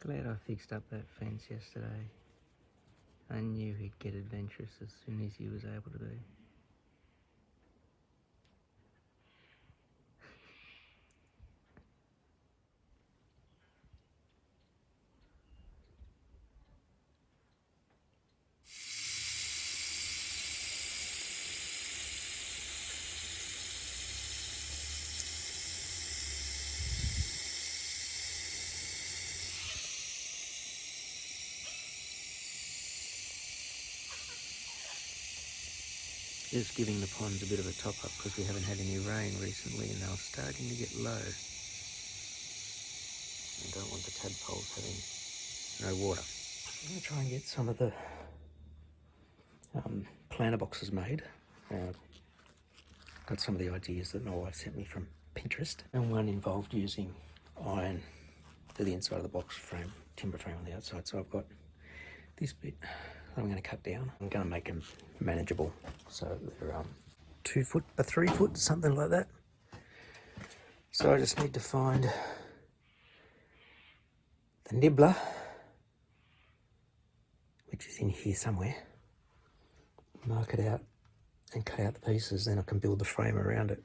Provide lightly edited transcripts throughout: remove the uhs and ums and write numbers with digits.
Glad I fixed up that fence yesterday. I knew he'd get adventurous as soon as he was able to be. Just giving the ponds a bit of a top up because we haven't had any rain recently and they were starting to get low. I don't want the tadpoles having no water. I'm going to try and get some of the planter boxes made. Got some of the ideas that my wife sent me from Pinterest, and one involved using iron for the inside of the box frame, timber frame on the outside. So I've got this bit I'm going to cut down. I'm going to make them manageable, so they're 2 foot by 3 foot, something like that. So I just need to find the nibbler, which is in here somewhere, mark it out and cut out the pieces, then I can build the frame around it.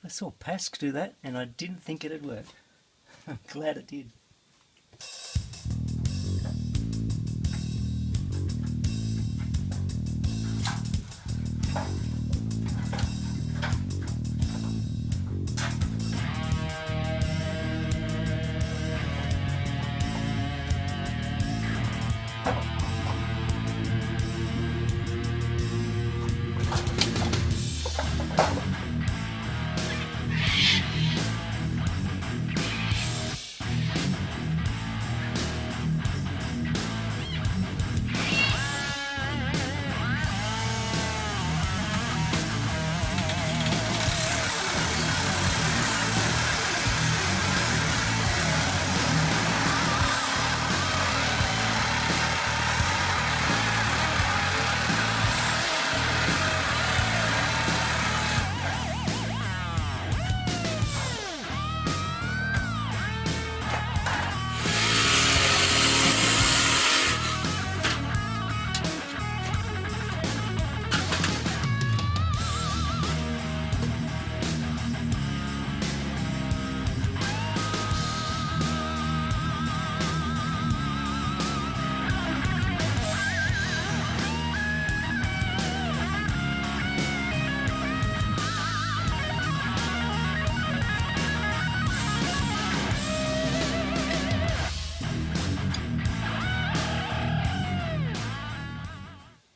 I saw Pask do that and I didn't think it'd work. I'm glad it did.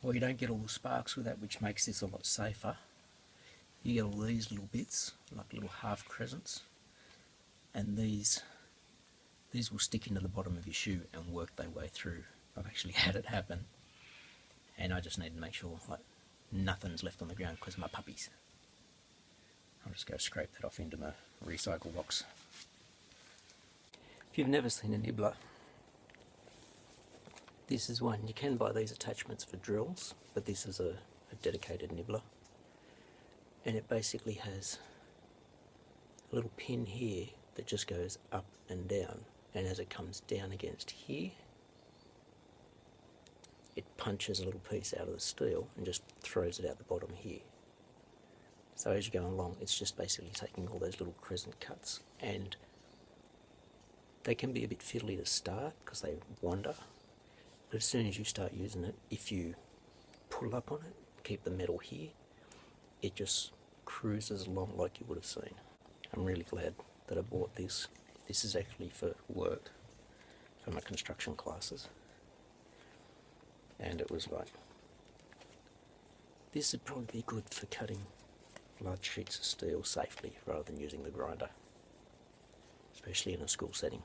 Well, you don't get all the sparks with that, which makes this a lot safer. You get all these little bits, like little half crescents, and these will stick into the bottom of your shoe and work their way through. I've actually had it happen, and I just need to make sure like nothing's left on the ground because of my puppies. I'll just go scrape that off into my recycle box. If you've never seen a nibbler, this is one. You can buy these attachments for drills, but this is a dedicated nibbler. And it basically has a little pin here that just goes up and down. And as it comes down against here, it punches a little piece out of the steel and just throws it out the bottom here. So as you're going along, it's just basically taking all those little crescent cuts, and they can be a bit fiddly to start because they wander. But as soon as you start using it, if you pull up on it, keep the metal here, it just cruises along like you would have seen. I'm really glad that I bought this. This is actually for work, for for my construction classes, and it was like, this would probably be good for cutting large sheets of steel safely rather than using the grinder, especially in a school setting.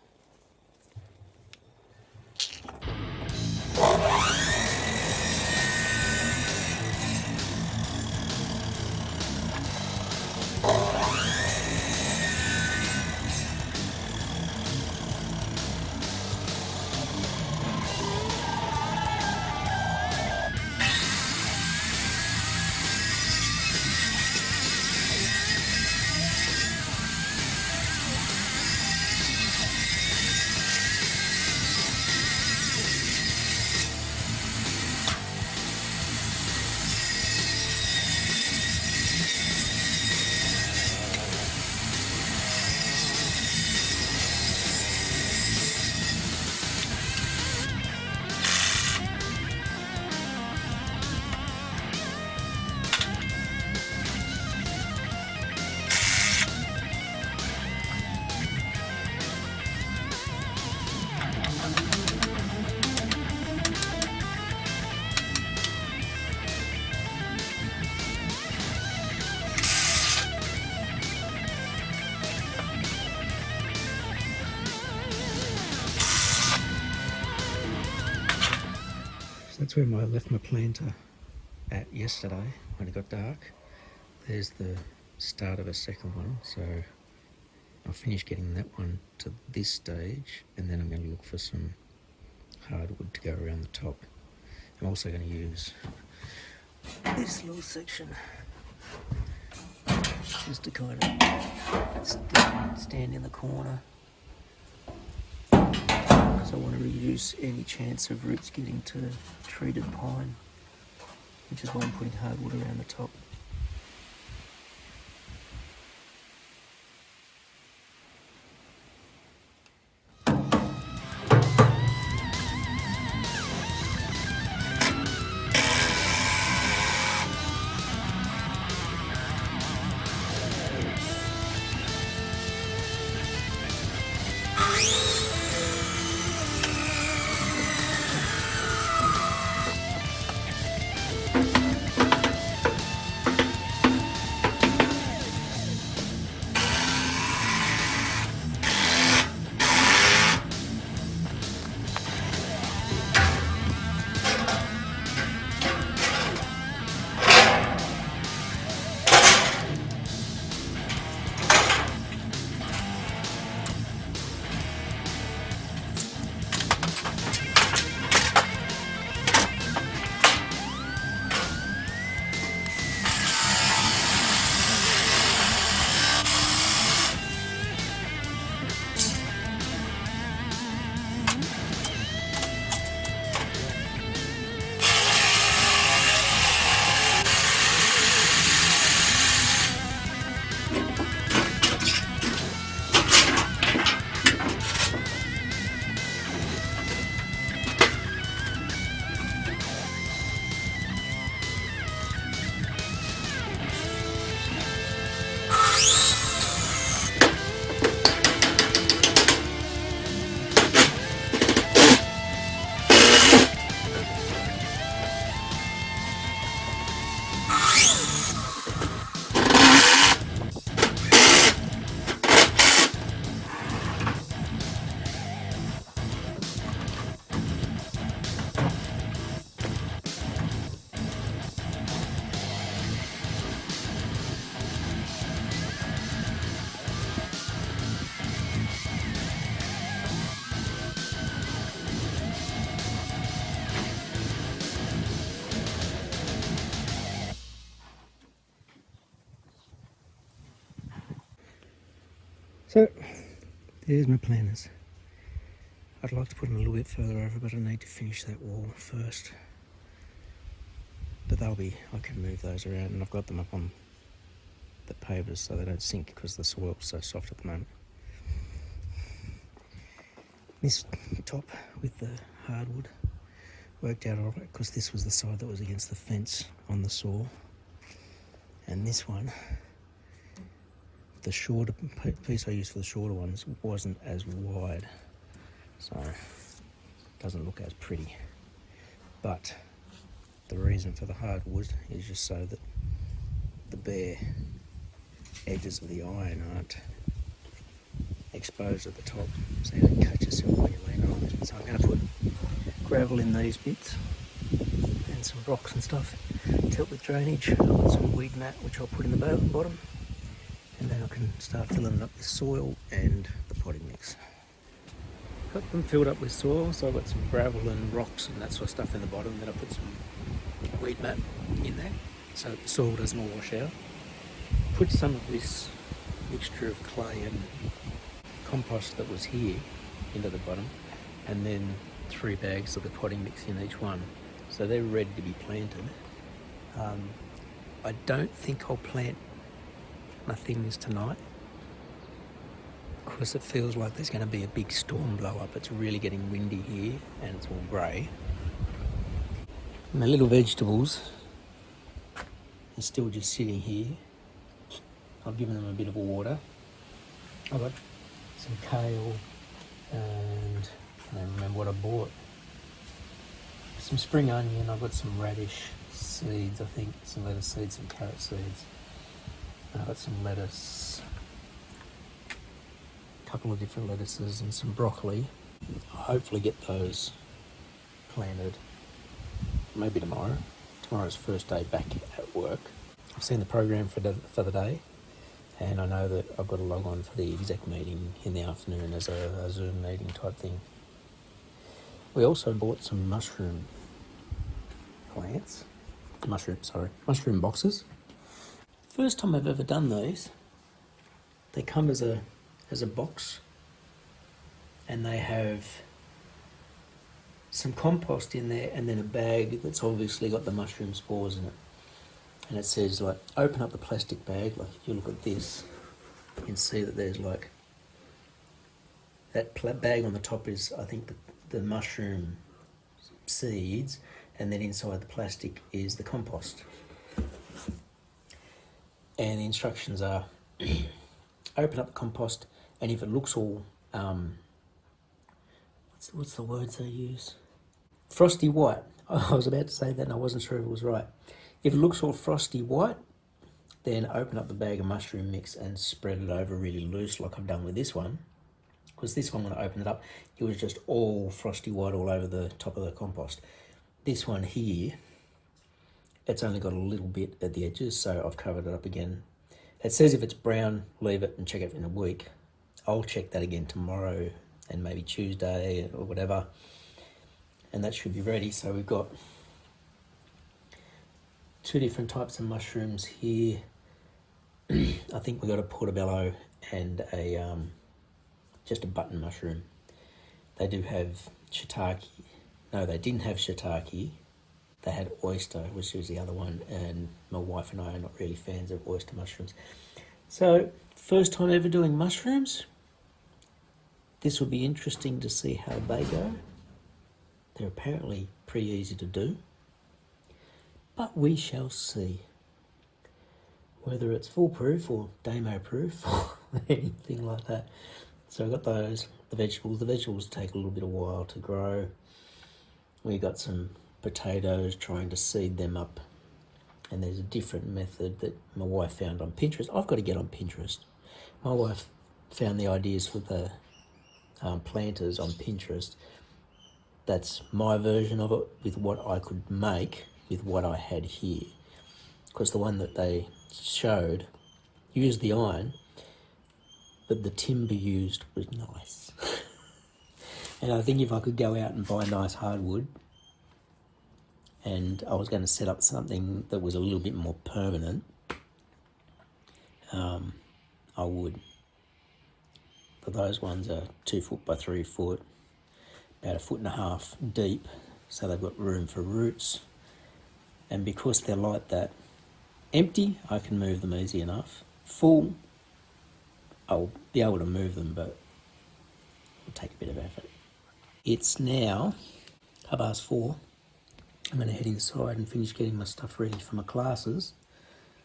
So that's where I left my planter at yesterday when it got dark. There's the start of a second one, so I'll finish getting that one to this stage, and then I'm going to look for some hardwood to go around the top. I'm also going to use this little section just to kind of stand in the corner, because I want to reduce any chance of roots getting to treated pine, which is why I'm putting hardwood around the top. So, there's my planters. I'd like to put them a little bit further over, but I need to finish that wall first. But I can move those around, and I've got them up on the pavers so they don't sink because the soil's so soft at the moment. This top with the hardwood worked out alright because this was the side that was against the fence on the saw, and this one, the shorter piece I used for the shorter ones, wasn't as wide, so doesn't look as pretty. But the reason for the hardwood is just so that the bare edges of the iron aren't exposed at the top, so you don't catch yourself when you lean on it. So I'm going to put gravel in these bits and some rocks and stuff to help with drainage. I've got some weed mat which I'll put in the bottom, and then I can start filling it up with soil and the potting mix. Got them filled up with soil, so I've got some gravel and rocks and that sort of stuff in the bottom. Then I put some weed mat in there so the soil doesn't all wash out. Put some of this mixture of clay and compost that was here into the bottom, and then 3 bags of the potting mix in each one, so they're ready to be planted. I don't think I'll plant my things tonight because it feels like there's going to be a big storm blow up. It's really getting windy here and it's all grey. My little vegetables are still just sitting here. I've given them a bit of water. I've got some kale and I don't remember what I bought. Some spring onion, I've got some radish seeds, I think, some lettuce seeds, some carrot seeds. And I've got some lettuce, a couple of different lettuces and some broccoli. I'll hopefully get those planted maybe tomorrow. Tomorrow's first day back at work. I've seen the program for the day, and I know that I've got to log on for the exec meeting in the afternoon as a Zoom meeting type thing. We also bought some mushroom boxes. First time I've ever done these. They come as a box, and they have some compost in there and then a bag that's obviously got the mushroom spores in it. And it says, like, open up the plastic bag. Like, if you look at this, you can see that there's like that bag on the top is, I think, the mushroom seeds, and then inside the plastic is the compost. And the instructions are open up the compost, and if it looks all what's the words they use? Frosty white. I was about to say that and I wasn't sure if it was right. If it looks all frosty white, then open up the bag of mushroom mix and spread it over really loose like I've done with this one. Because this one, when I opened it up, it was just all frosty white all over the top of the compost. This one here, it's only got a little bit at the edges, so I've covered it up again. It says if it's brown, leave it and check it in a week. I'll check that again tomorrow and maybe Tuesday or whatever, and that should be ready. So we've got 2 different types of mushrooms here. I think we've got a portobello and a just a button mushroom. They do have shiitake. No, they didn't have shiitake. They had oyster, which was the other one, and my wife and I are not really fans of oyster mushrooms. So, first time ever doing mushrooms. This will be interesting to see how they go. They're apparently pretty easy to do, but we shall see. Whether it's foolproof or demo-proof or anything like that. So I've got those, the vegetables. The vegetables take a little bit of while to grow. We got some potatoes, trying to seed them up. And there's a different method that my wife found on Pinterest. I've got to get on Pinterest. My wife found the ideas for the planters on Pinterest. That's my version of it with what I could make with what I had here. Because the one that they showed used the iron, but the timber used was nice. And I think if I could go out and buy nice hardwood, and I was going to set up something that was a little bit more permanent, I would. But those ones are 2 foot by 3 foot, about 1.5 feet deep, so they've got room for roots. And because they're like that, empty, I can move them easy enough. Full, I'll be able to move them, but it'll take a bit of effort. It's now 4:30. I'm going to head inside and finish getting my stuff ready for my classes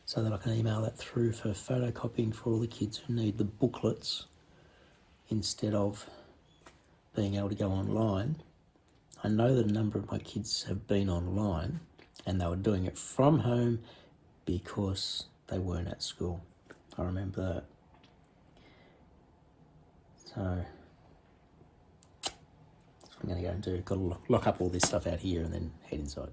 so that I can email that through for photocopying for all the kids who need the booklets instead of being able to go online. I know that a number of my kids have been online and they were doing it from home because they weren't at school. I remember that. So that's what I'm going to go and do. Got to lock up all this stuff out here and then head inside.